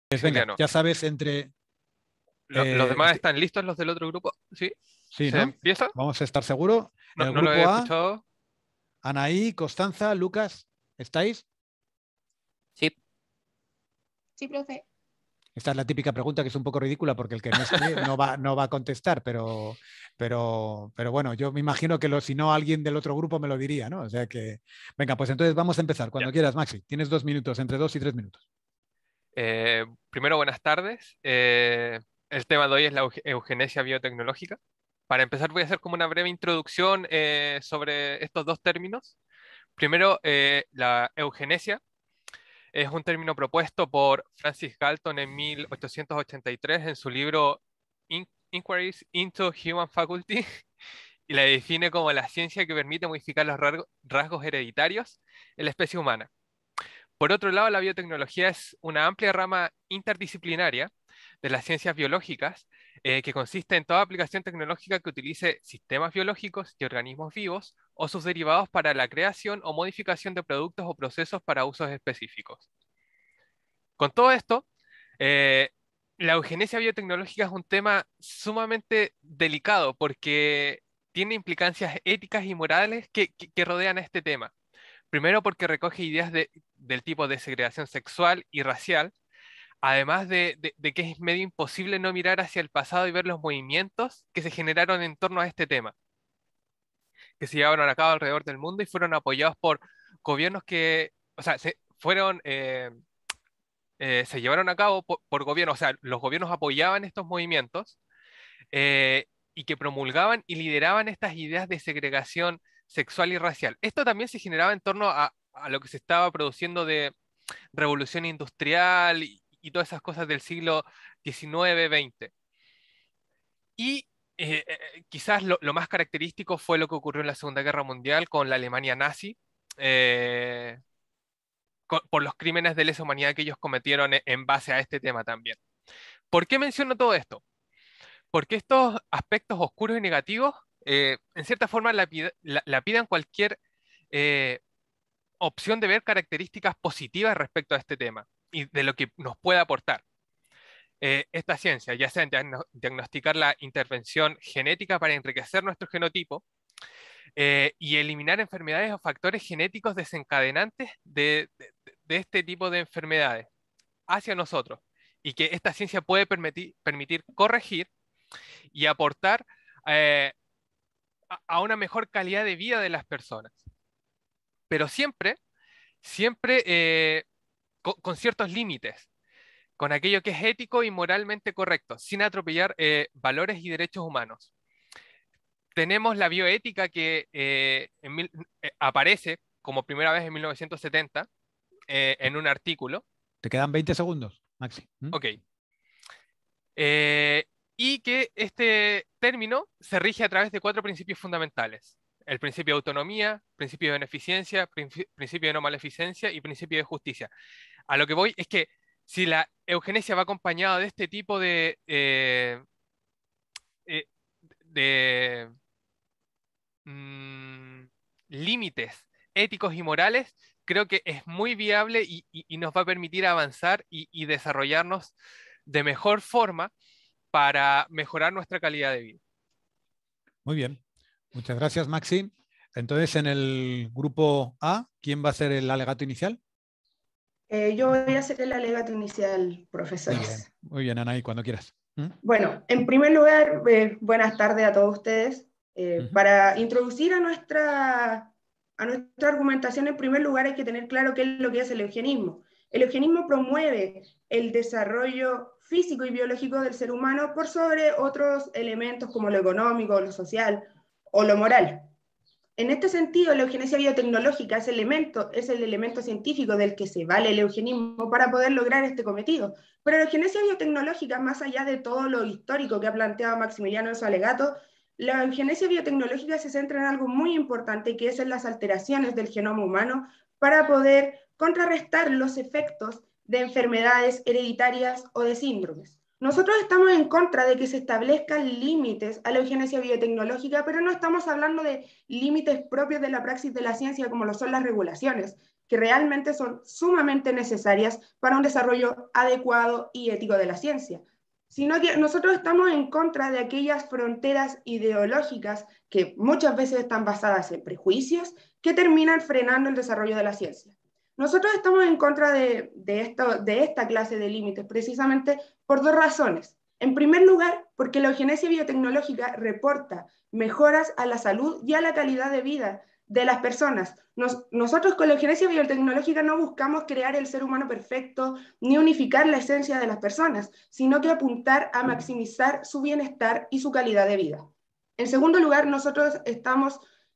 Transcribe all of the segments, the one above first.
Pues venga, Juliano. ya sabes, entre... ¿Los demás están listos, los del otro grupo? ¿Sí? Sí, ¿Se ¿no? empieza? Vamos a estar seguros. En el No lo he grupo A, escuchado. Anaí, Constanza, Lucas, ¿estáis? Sí. Sí, profe. Esta es la típica pregunta que es un poco ridícula porque el que no esté no va a contestar, pero bueno, yo me imagino que si no alguien del otro grupo me lo diría, ¿no? O sea que, venga, pues entonces vamos a empezar. Cuando quieras, Maxi. Tienes 2 minutos, entre 2 y 3 minutos. Primero, buenas tardes. El tema de hoy es la eugenesia biotecnológica. Para empezar, voy a hacer como una breve introducción sobre estos dos términos. Primero, la eugenesia es un término propuesto por Francis Galton en 1883 en su libro Inquiries into Human Faculty y la define como la ciencia que permite modificar los rasgos hereditarios en la especie humana. Por otro lado, la biotecnología es una amplia rama interdisciplinaria de las ciencias biológicas que consiste en toda aplicación tecnológica que utilice sistemas biológicos y organismos vivos o sus derivados para la creación o modificación de productos o procesos para usos específicos. Con todo esto, eh, la eugenesia biotecnológica es un tema sumamente delicado porque tiene implicancias éticas y morales que rodean este tema. Primero porque recoge ideas del tipo de segregación sexual y racial, además de que es medio imposible no mirar hacia el pasado y ver los movimientos que se generaron en torno a este tema, que se llevaron a cabo alrededor del mundo y fueron apoyados por gobiernos que, o sea, se llevaron a cabo por gobiernos, o sea, los gobiernos apoyaban estos movimientos y que promulgaban y lideraban estas ideas de segregación sexual y racial. Esto también se generaba en torno a lo que se estaba produciendo de revolución industrial y todas esas cosas del siglo XIX-XX. Y quizás lo más característico fue lo que ocurrió en la Segunda Guerra Mundial con la Alemania nazi, eh, por los crímenes de lesa humanidad que ellos cometieron en base a este tema también. ¿Por qué menciono todo esto? Porque estos aspectos oscuros y negativos, en cierta forma, lapidan cualquier opción de ver características positivas respecto a este tema y de lo que nos puede aportar esta ciencia, ya sea en diagnosticar la intervención genética para enriquecer nuestro genotipo y eliminar enfermedades o factores genéticos desencadenantes de este tipo de enfermedades hacia nosotros, y que esta ciencia puede permitir corregir y aportar a una mejor calidad de vida de las personas. Pero siempre con ciertos límites, con aquello que es ético y moralmente correcto, sin atropellar valores y derechos humanos. Tenemos la bioética que aparece como primera vez en 1970 en un artículo. Te quedan 20 segundos, Maxi. Ok. Y que este término se rige a través de 4 principios fundamentales. El principio de autonomía, principio de beneficencia, principio de no maleficencia y principio de justicia. A lo que voy es que si la eugenesia va acompañada de este tipo de límites éticos y morales, creo que es muy viable y nos va a permitir avanzar y desarrollarnos de mejor forma para mejorar nuestra calidad de vida. Muy bien. Muchas gracias, Maxi. Entonces, en el grupo A, ¿quién va a ser el alegato inicial? Yo voy a hacer el alegato inicial, profesores. Muy bien, Anaí, cuando quieras. Bueno, en primer lugar, buenas tardes a todos ustedes. Para introducir a nuestra argumentación, en primer lugar hay que tener claro qué es lo que es el eugenismo. El eugenismo promueve el desarrollo físico y biológico del ser humano por sobre otros elementos como lo económico, lo social o lo moral. En este sentido, la eugenesia biotecnológica es el elemento científico del que se vale el eugenismo para poder lograr este cometido. Pero la eugenesia biotecnológica, más allá de todo lo histórico que ha planteado Maximiliano en su alegato, la eugenesia biotecnológica se centra en algo muy importante, que es en las alteraciones del genoma humano para poder contrarrestar los efectos de enfermedades hereditarias o de síndromes. Nosotros estamos en contra de que se establezcan límites a la eugenesia biotecnológica, pero no estamos hablando de límites propios de la praxis de la ciencia como lo son las regulaciones, que realmente son sumamente necesarias para un desarrollo adecuado y ético de la ciencia, sino que nosotros estamos en contra de aquellas fronteras ideológicas que muchas veces están basadas en prejuicios que terminan frenando el desarrollo de la ciencia. Nosotros estamos en contra de esta clase de límites precisamente por dos razones. En primer lugar, porque la eugenesia biotecnológica reporta mejoras a la salud y a la calidad de vida de las personas. Nosotros con la eugenesia biotecnológica no buscamos crear el ser humano perfecto ni unificar la esencia de las personas, sino que apuntar a maximizar su bienestar y su calidad de vida. En segundo lugar, nosotros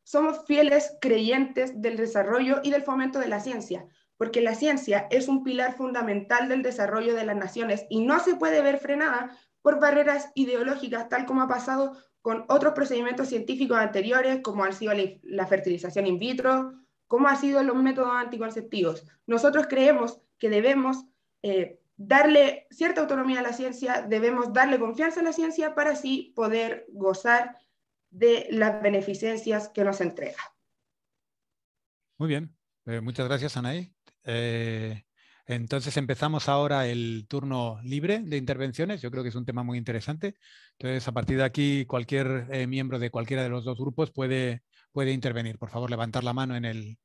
somos fieles creyentes del desarrollo y del fomento de la ciencia, porque la ciencia es un pilar fundamental del desarrollo de las naciones y no se puede ver frenada por barreras ideológicas, tal como ha pasado con otros procedimientos científicos anteriores, como ha sido la fertilización in vitro, como han sido los métodos anticonceptivos. Nosotros creemos que debemos darle cierta autonomía a la ciencia, debemos darle confianza a la ciencia para así poder gozar de las beneficencias que nos entrega. Muy bien, muchas gracias, Anaí. Entonces empezamos ahora el turno libre de intervenciones. Yo creo que es un tema muy interesante. Entonces, a partir de aquí, cualquier miembro de cualquiera de los dos grupos puede intervenir. Por favor, levantar la mano en el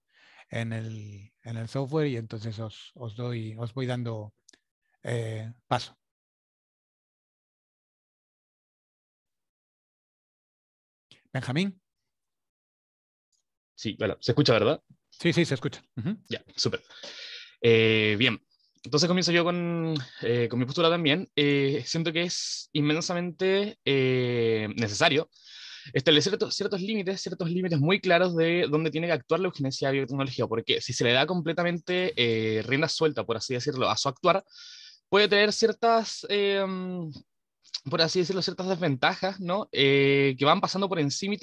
software y entonces os voy dando paso. Benjamín. Sí, bueno, se escucha, ¿verdad? Sí, se escucha. Ya, súper. Bien, entonces comienzo yo con mi postura también. Siento que es inmensamente necesario establecer ciertos límites muy claros de dónde tiene que actuar la eugenesia biotecnológica, porque si se le da completamente rienda suelta, por así decirlo, a su actuar, puede tener ciertas, por así decirlo, ciertas desventajas, ¿no? Que van pasando por encima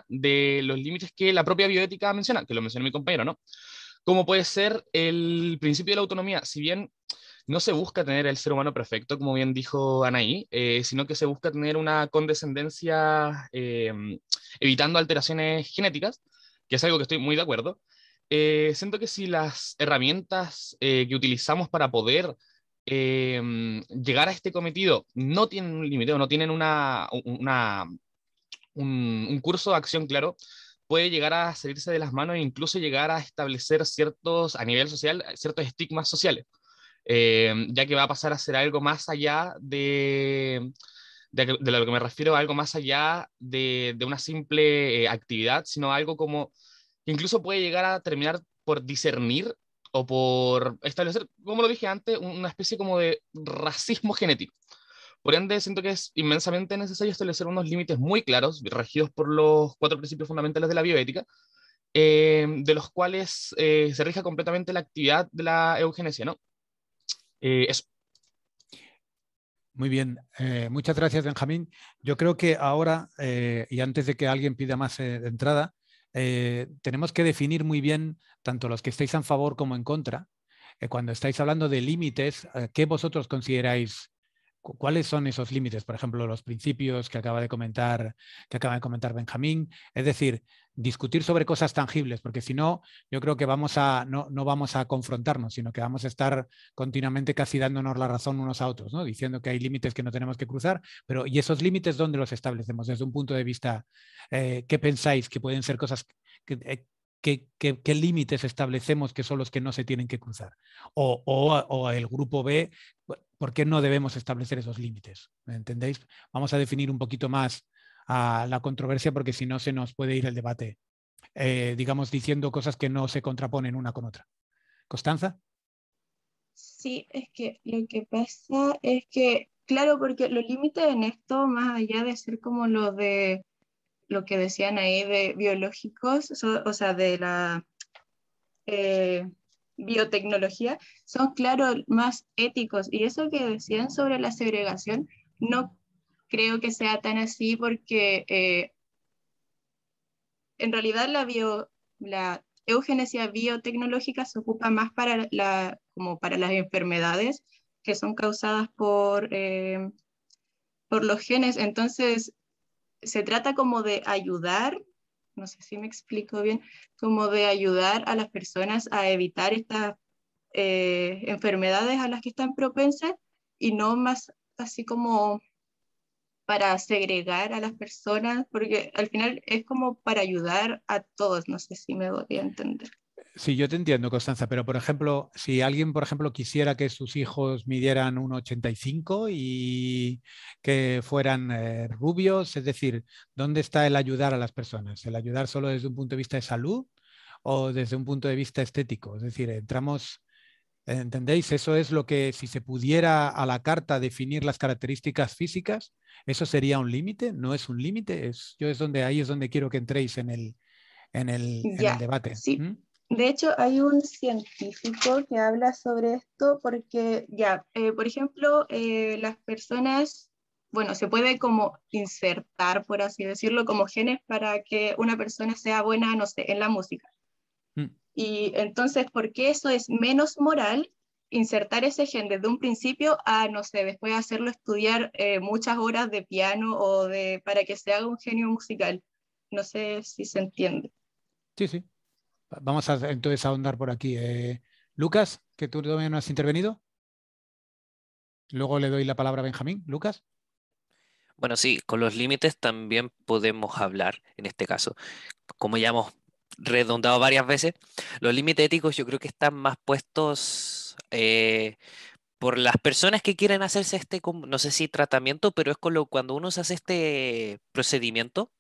de los límites que la propia bioética menciona, que lo mencionó mi compañero, ¿no? Como puede ser el principio de la autonomía. Si bien no se busca tener el ser humano perfecto, como bien dijo Anaí, sino que se busca tener una condescendencia evitando alteraciones genéticas, que es algo que estoy muy de acuerdo. Siento que si las herramientas que utilizamos para poder llegar a este cometido no tienen un límite o no tienen un curso de acción claro, puede llegar a salirse de las manos e incluso llegar a establecer a nivel social, ciertos estigmas sociales, ya que va a pasar a ser algo más allá de lo que me refiero, algo más allá de una simple actividad, sino algo como que incluso puede llegar a terminar por discernir o por establecer, como lo dije antes, una especie como de racismo genético. Por ende, siento que es inmensamente necesario establecer unos límites muy claros, regidos por los 4 principios fundamentales de la bioética, de los cuales se rija completamente la actividad de la eugenesia, ¿no? Eso. Muy bien, muchas gracias, Benjamín. Yo creo que ahora, y antes de que alguien pida más de entrada, tenemos que definir muy bien, tanto los que estáis a favor como en contra, cuando estáis hablando de límites, ¿qué vosotros consideráis? ¿Cuáles son esos límites? Por ejemplo, los principios que acaba de comentar Benjamín. Es decir, discutir sobre cosas tangibles, porque si no, yo creo que no vamos a confrontarnos, sino que vamos a estar continuamente casi dándonos la razón unos a otros, ¿no? Diciendo que hay límites que no tenemos que cruzar, pero ¿y esos límites dónde los establecemos? Desde un punto de vista, ¿qué pensáis que pueden ser cosas ¿Qué límites establecemos que son los que no se tienen que cruzar? O el grupo B, ¿por qué no debemos establecer esos límites? ¿Me entendéis? Vamos a definir un poquito más a la controversia porque si no se nos puede ir el debate, digamos, diciendo cosas que no se contraponen una con otra. ¿Constanza? Sí, es que lo que pasa es que, claro, porque los límites en esto, más allá de ser como lo que decían ahí de biológicos, o sea, de la biotecnología, son, claro, más éticos. Y eso que decían sobre la segregación, no creo que sea tan así porque en realidad la eugenesia biotecnológica se ocupa más como para las enfermedades que son causadas por los genes. Entonces, se trata como de ayudar, no sé si me explico bien, como de ayudar a las personas a evitar estas enfermedades a las que están propensas y no más así como para segregar a las personas, porque al final es como para ayudar a todos, no sé si me voy a entender. Sí, yo te entiendo, Constanza, pero por ejemplo, si alguien, por ejemplo, quisiera que sus hijos midieran 1,85 y que fueran rubios, es decir, ¿dónde está el ayudar a las personas? ¿El ayudar solo desde un punto de vista de salud o desde un punto de vista estético? Es decir, entramos, ¿entendéis? Eso es lo que, si se pudiera a la carta definir las características físicas, ¿eso sería un límite? ¿No es un límite? Ahí es donde quiero que entréis en el Ya, debate. sí. ¿Mm? De hecho, hay un científico que habla sobre esto porque, ya, por ejemplo, las personas, bueno, se puede como insertar, por así decirlo, como genes para que una persona sea buena, no sé, en la música. Mm. Y entonces, ¿por qué eso es menos moral insertar ese gen desde un principio a, no sé, después hacerlo estudiar muchas horas de piano o para que se haga un genio musical? No sé si se entiende. Sí, sí. Vamos a entonces a ahondar por aquí. Lucas, que tú todavía no has intervenido. Luego le doy la palabra a Benjamín. Lucas. Bueno, sí, con los límites también podemos hablar en este caso. Como ya hemos redondado varias veces, los límites éticos yo creo que están más puestos por las personas que quieren hacerse no sé si tratamiento, pero es cuando uno se hace este procedimiento,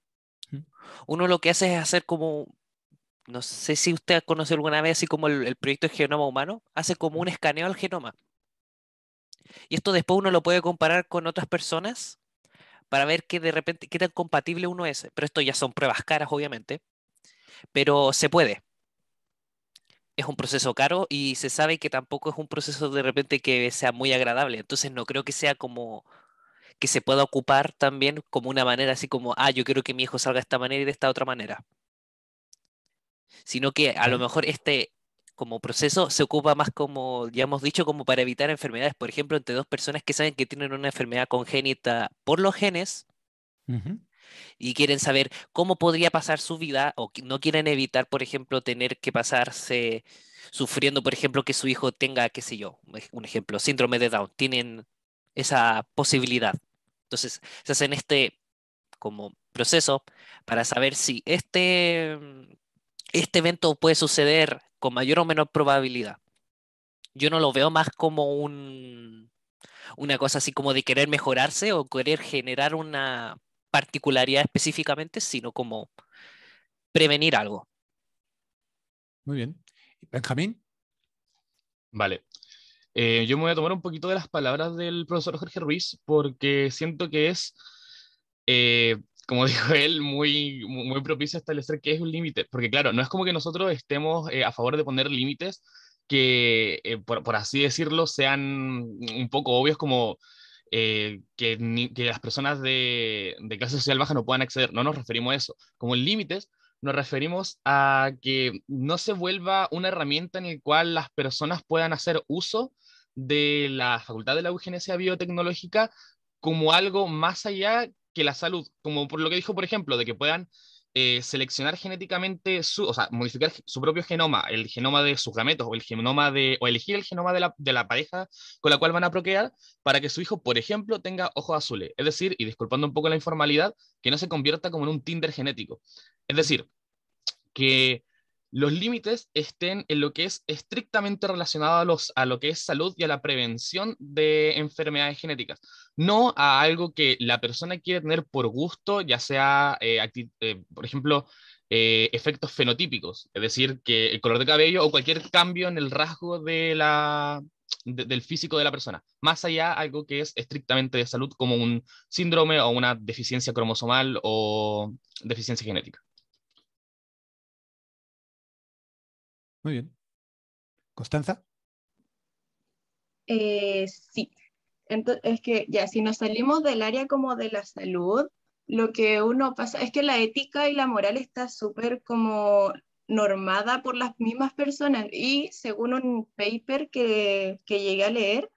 Mm. uno lo que hace es hacer como, no sé si usted ha conocido alguna vez así como el proyecto de genoma humano, hace como un escaneo al genoma. Y esto después uno lo puede comparar con otras personas para ver que de repente qué tan compatible uno es. Pero esto ya son pruebas caras, obviamente, pero se puede. Es un proceso caro y se sabe que tampoco es un proceso de repente que sea muy agradable. Entonces no creo que sea como que se pueda ocupar también como una manera así como, yo quiero que mi hijo salga de esta manera y de esta otra manera. Sino que a lo Vale. mejor este como proceso se ocupa más como, ya hemos dicho, como para evitar enfermedades. Por ejemplo, entre dos personas que saben que tienen una enfermedad congénita por los genes Ujú. y quieren saber cómo podría pasar su vida o que no quieren evitar, por ejemplo, tener que pasarse sufriendo, por ejemplo, que su hijo tenga, qué sé yo, un ejemplo, síndrome de Down, tienen esa posibilidad. Entonces, se hacen este como proceso para saber si este evento puede suceder con mayor o menor probabilidad. Yo no lo veo más como una cosa así como de querer mejorarse o querer generar una particularidad específicamente, sino como prevenir algo. Muy bien. Benjamín. Vale. Yo me voy a tomar un poquito de las palabras del profesor Jorge Ruiz porque siento que es, eh, como dijo él, muy propicio a establecer qué es un límite. Porque claro, no es como que nosotros estemos a favor de poner límites que, por así decirlo, sean un poco obvios como que las personas de clase social baja no puedan acceder. No nos referimos a eso. Como límites nos referimos a que no se vuelva una herramienta en la cual las personas puedan hacer uso de la facultad de la eugenesia biotecnológica como algo más allá que la salud, como por lo que dijo, por ejemplo, de que puedan seleccionar genéticamente o sea, modificar su propio genoma, el genoma de sus gametos o elegir el genoma de la pareja con la cual van a procrear para que su hijo, por ejemplo, tenga ojos azules. Es decir, y disculpando un poco la informalidad, que no se convierta como en un Tinder genético. Es decir, que los límites estén en lo que es estrictamente relacionado a lo que es salud y a la prevención de enfermedades genéticas, no a algo que la persona quiere tener por gusto, ya sea, por ejemplo, efectos fenotípicos, es decir, que el color de cabello o cualquier cambio en el rasgo del físico de la persona, más allá algo que es estrictamente de salud como un síndrome o una deficiencia cromosomal o deficiencia genética. Muy bien. Constanza. Sí, entonces es que ya si nos salimos del área como de la salud, lo que uno pasa es que la ética y la moral está súper como normada por las mismas personas y según un paper que llegué a leer,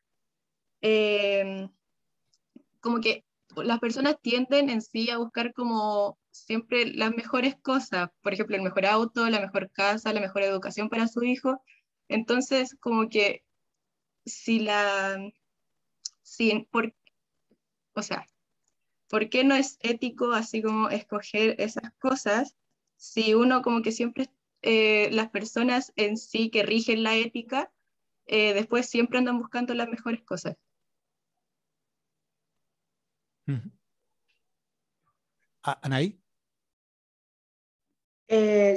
como que las personas tienden en sí a buscar como siempre las mejores cosas, por ejemplo, el mejor auto, la mejor casa, la mejor educación para su hijo. Entonces, como que si la, si, por, o sea, ¿por qué no es ético así como escoger esas cosas si uno como que siempre, las personas en sí que rigen la ética, después siempre andan buscando las mejores cosas? Ujú. Anaí.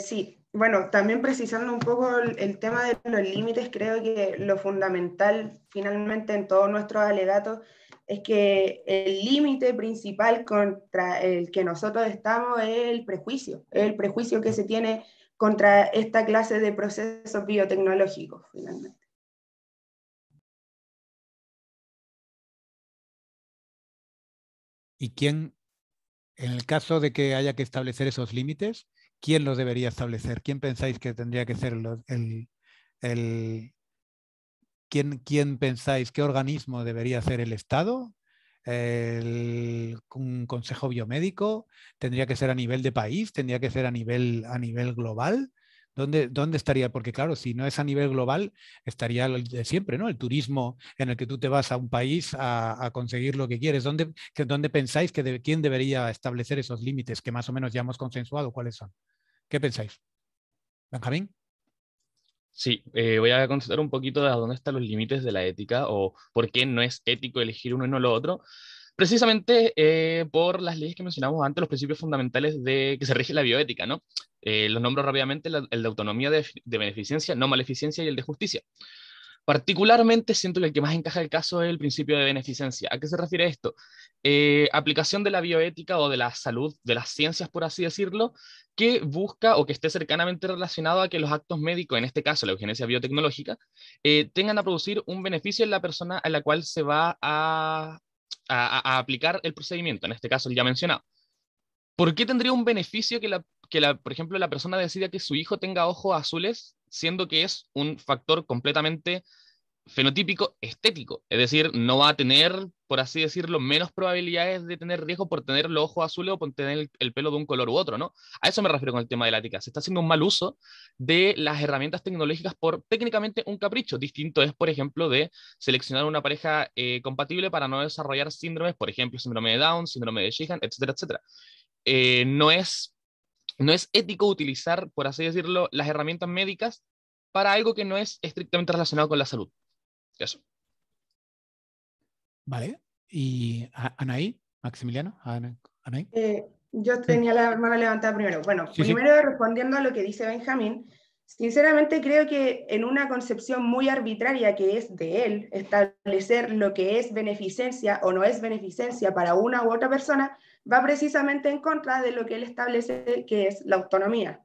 Sí, bueno, también precisando un poco el tema de los límites, creo que lo fundamental finalmente en todos nuestros alegatos es que el límite principal contra el que nosotros estamos es el prejuicio que se tiene contra esta clase de procesos biotecnológicos, finalmente. ¿Y quién, en el caso de que haya que establecer esos límites, quién los debería establecer? ¿Quién pensáis que tendría que ser el, quién pensáis, qué organismo debería ser el Estado? ¿Un consejo biomédico? ¿Tendría que ser a nivel de país? ¿Tendría que ser a nivel global? ¿Dónde estaría? Porque claro, si no es a nivel global, estaría el de siempre, ¿no? El turismo en el que tú te vas a un país a conseguir lo que quieres. ¿Dónde pensáis que quién debería establecer esos límites que más o menos ya hemos consensuado? ¿Cuáles son? ¿Qué pensáis? Benjamín. Sí, voy a contar un poquito de dónde están los límites de la ética o por qué no es ético elegir uno y no lo otro. Precisamente por las leyes que mencionamos antes, los principios fundamentales de que se rige la bioética, ¿no? Los nombro rápidamente, el de autonomía, de beneficencia, no maleficencia y el de justicia. Particularmente siento que el que más encaja el caso es el principio de beneficencia. ¿A qué se refiere esto? Aplicación de la bioética o de la salud, de las ciencias, por así decirlo, que busca o que esté cercanamente relacionado a que los actos médicos, en este caso la eugenesia biotecnológica, tengan a producir un beneficio en la persona a la cual se va a aplicar el procedimiento, en este caso el ya mencionado. ¿Por qué tendría un beneficio por ejemplo, la persona decida que su hijo tenga ojos azules, siendo que es un factor completamente fenotípico estético? Es decir, no va a tener, por así decirlo, menos probabilidades de tener riesgo por tener los ojos azules o por tener el pelo de un color u otro, ¿no? A eso me refiero con el tema de la ética. Se está haciendo un mal uso de las herramientas tecnológicas por técnicamente un capricho. Distinto es, por ejemplo, de seleccionar una pareja compatible para no desarrollar síndromes, por ejemplo, síndrome de Down, síndrome de Sheehan, etcétera, etcétera. No es ético utilizar, por así decirlo, las herramientas médicas para algo que no es estrictamente relacionado con la salud. Eso. Vale. ¿Y Anaí? Maximiliano? Anaí. Yo tenía la mano levantada primero. Bueno, Sí, sí. primero respondiendo a lo que dice Benjamín, sinceramente creo que en una concepción muy arbitraria que es de él, establecer lo que es beneficencia o no es beneficencia para una u otra persona, va precisamente en contra de lo que él establece que es la autonomía.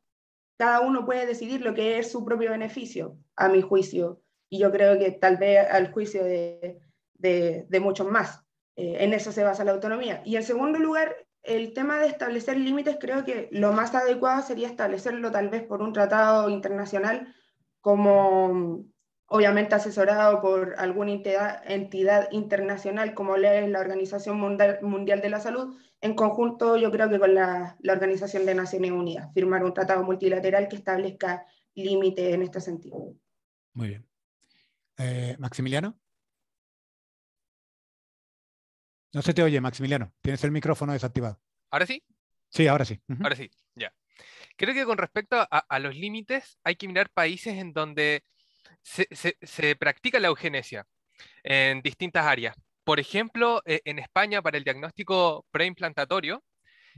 Cada uno puede decidir lo que es su propio beneficio, a mi juicio, y yo creo que tal vez al juicio de muchos más. En eso se basa la autonomía. Y en segundo lugar, el tema de establecer límites, creo que lo más adecuado sería establecerlo tal vez por un tratado internacional, como obviamente asesorado por alguna entidad internacional como es la Organización Mundial de la Salud, en conjunto yo creo que con la Organización de Naciones Unidas, firmar un tratado multilateral que establezca límites en este sentido. Muy bien. Maximiliano. No se te oye, Maximiliano. Tienes el micrófono desactivado. ¿Ahora sí? Sí, ahora sí. Ahora sí, ya. Creo que con respecto a los límites hay que mirar países en donde se practica la eugenesia en distintas áreas. Por ejemplo, en España para el diagnóstico preimplantatorio,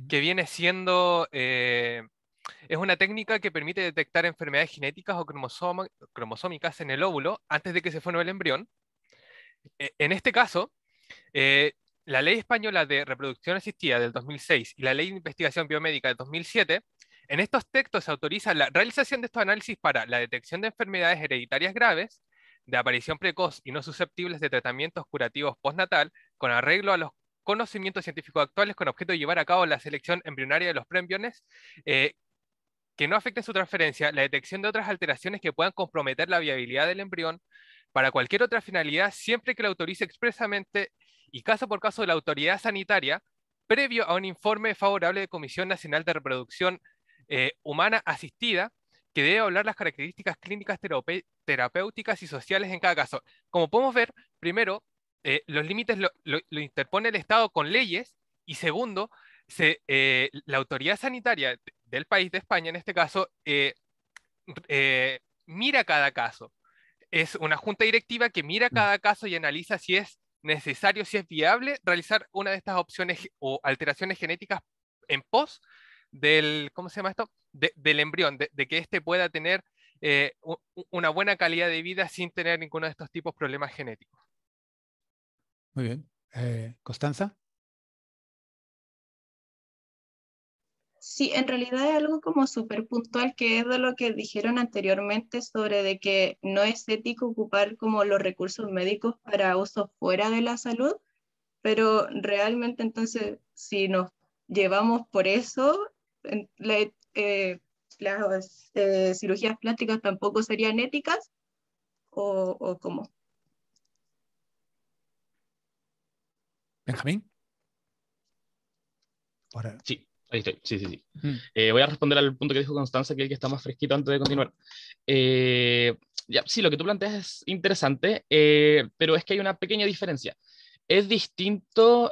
que viene siendo, es una técnica que permite detectar enfermedades genéticas o cromosómicas en el óvulo antes de que se forme el embrión. En este caso, eh, la ley española de reproducción asistida del 2006 y la ley de investigación biomédica del 2007, en estos textos se autoriza la realización de estos análisis para la detección de enfermedades hereditarias graves, de aparición precoz y no susceptibles de tratamientos curativos postnatal, con arreglo a los conocimientos científicos actuales con objeto de llevar a cabo la selección embrionaria de los preembriones, que no afecten su transferencia, la detección de otras alteraciones que puedan comprometer la viabilidad del embrión para cualquier otra finalidad, siempre que lo autorice expresamente y caso por caso de la autoridad sanitaria, previo a un informe favorable de Comisión Nacional de Reproducción Humana Asistida, que debe hablar las características clínicas, terapéuticas y sociales en cada caso. Como podemos ver, primero, los límites lo interpone el Estado con leyes, y segundo, la autoridad sanitaria del país, de España en este caso, mira cada caso. Es una junta directiva que mira cada caso y analiza si es necesario, si es viable realizar una de estas opciones o alteraciones genéticas en pos del, ¿cómo se llama esto? Del embrión, de que éste pueda tener una buena calidad de vida sin tener ninguno de estos tipos de problemas genéticos. Muy bien. ¿Constanza? Sí, en realidad es algo como súper puntual, que es de lo que dijeron anteriormente sobre de que no es ético ocupar como los recursos médicos para uso fuera de la salud, pero realmente entonces si nos llevamos por eso, las cirugías plásticas tampoco serían éticas o cómo. Benjamín. Sí, ahí estoy. Sí. Voy a responder al punto que dijo Constanza, que es el que está más fresquito antes de continuar. Sí, lo que tú planteas es interesante, pero es que hay una pequeña diferencia. Es distinto,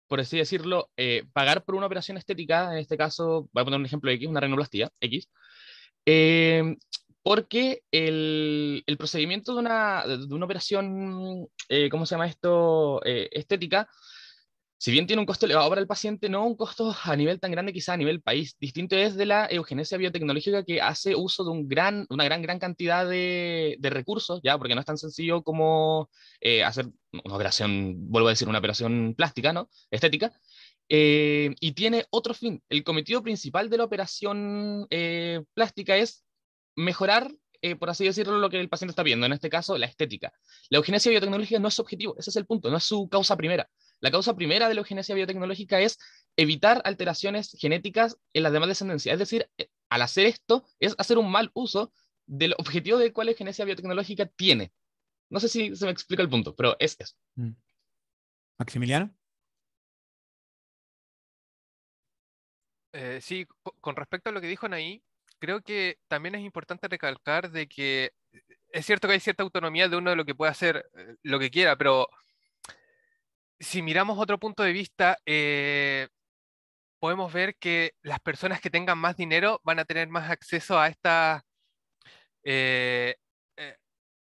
por así decirlo, pagar por una operación estética, en este caso, voy a poner un ejemplo X, una rinoplastia X, porque el procedimiento de una operación, ¿cómo se llama esto? Estética, si bien tiene un costo elevado para el paciente, no un costo a nivel tan grande quizá a nivel país. Distinto es de la eugenesia biotecnológica, que hace uso de una gran cantidad de recursos, ya, porque no es tan sencillo como hacer una operación, vuelvo a decir, una operación plástica, ¿no? Estética. Y tiene otro fin. El cometido principal de la operación plástica es mejorar, por así decirlo, lo que el paciente está viendo, en este caso, la estética. La eugenesia biotecnológica no es su objetivo, ese es el punto, no es su causa primera. La causa primera de la eugenesia biotecnológica es evitar alteraciones genéticas en las demás descendencias. Es decir, al hacer esto, es hacer un mal uso del objetivo del cual la eugenesia biotecnológica tiene. No sé si se me explica el punto, pero es eso. Maximiliano. Sí, con respecto a lo que dijo Anaí, creo que también es importante recalcar de que es cierto que hay cierta autonomía de uno de lo que puede hacer lo que quiera, pero si miramos otro punto de vista, podemos ver que las personas que tengan más dinero van a tener más acceso eh, eh,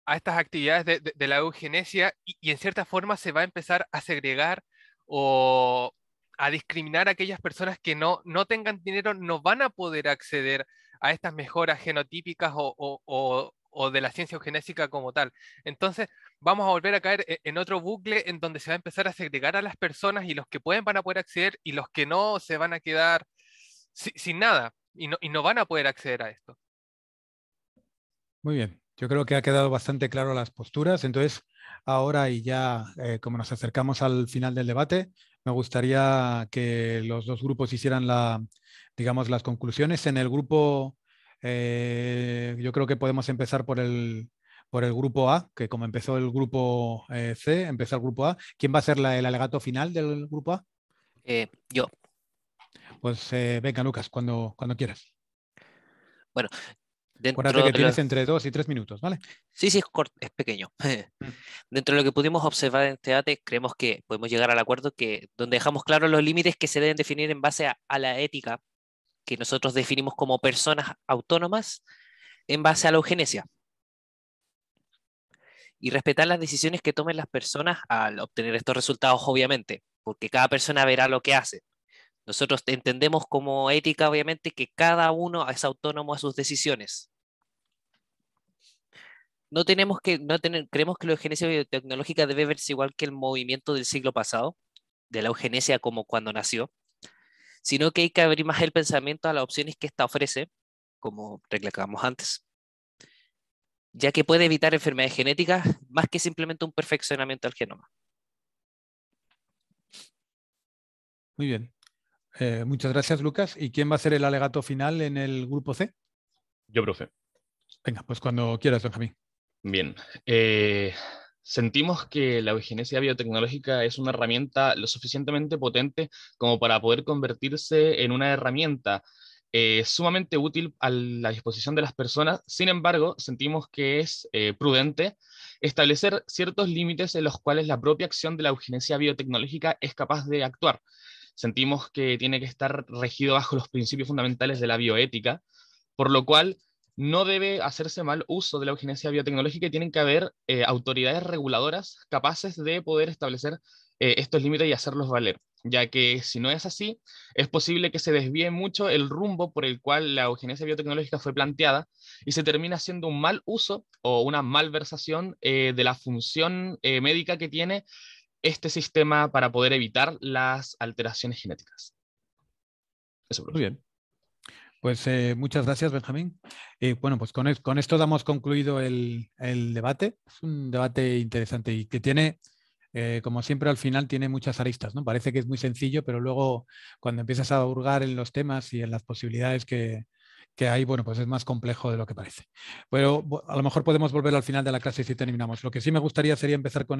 a estas actividades de la eugenesia, y en cierta forma se va a empezar a segregar o a discriminar a aquellas personas que no tengan dinero, no van a poder acceder a estas mejoras genotípicas o de la ciencia eugenésica como tal. Entonces, vamos a volver a caer en otro bucle en donde se va a empezar a segregar a las personas, y los que pueden van a poder acceder y los que no se van a quedar sin nada y no van a poder acceder a esto. Muy bien, yo creo que ha quedado bastante claro las posturas. Entonces, ahora y ya como nos acercamos al final del debate, me gustaría que los dos grupos hicieran digamos, las conclusiones. En el grupo, yo creo que podemos empezar por el grupo A, que como empezó el grupo C, empezó el grupo A. ¿Quién va a ser el alegato final del grupo A? Yo. Pues venga, Lucas, cuando quieras. Bueno, Acuérdate que tienes entre 2 y 3 minutos, ¿vale? Sí, es corto, es pequeño. Dentro de lo que pudimos observar en este debate, creemos que podemos llegar al acuerdo que donde dejamos claros los límites que se deben definir en base a la ética que nosotros definimos como personas autónomas en base a la eugenesia. Y respetar las decisiones que tomen las personas al obtener estos resultados, obviamente, porque cada persona verá lo que hace. Nosotros entendemos como ética, obviamente, que cada uno es autónomo a sus decisiones. Creemos que la eugenesia biotecnológica debe verse igual que el movimiento del siglo pasado, de la eugenesia como cuando nació, sino que hay que abrir más el pensamiento a las opciones que ésta ofrece, como recalcamos antes, ya que puede evitar enfermedades genéticas más que simplemente un perfeccionamiento del genoma. Muy bien. Muchas gracias, Lucas. ¿Y quién va a ser el alegato final en el grupo C? Yo, profe. Venga, pues cuando quieras, Benjamín. Bien. sentimos que la eugenesia biotecnológica es una herramienta lo suficientemente potente como para poder convertirse en una herramienta sumamente útil a la disposición de las personas. Sin embargo, sentimos que es prudente establecer ciertos límites en los cuales la propia acción de la eugenesia biotecnológica es capaz de actuar. Sentimos que tiene que estar regido bajo los principios fundamentales de la bioética, por lo cual no debe hacerse mal uso de la eugenesia biotecnológica y tienen que haber autoridades reguladoras capaces de poder establecer estos límites y hacerlos valer, ya que si no es así, es posible que se desvíe mucho el rumbo por el cual la eugenesia biotecnológica fue planteada y se termina haciendo un mal uso o una malversación de la función médica que tiene este sistema para poder evitar las alteraciones genéticas. Eso, Muy bien. Pues muchas gracias, Benjamín. Bueno, pues con esto damos concluido el debate. Es un debate interesante y que tiene, como siempre, al final tiene muchas aristas, ¿no? Parece que es muy sencillo, pero luego cuando empiezas a hurgar en los temas y en las posibilidades que hay, bueno, pues es más complejo de lo que parece. Pero a lo mejor podemos volver al final de la clase si terminamos. Lo que sí me gustaría sería empezar con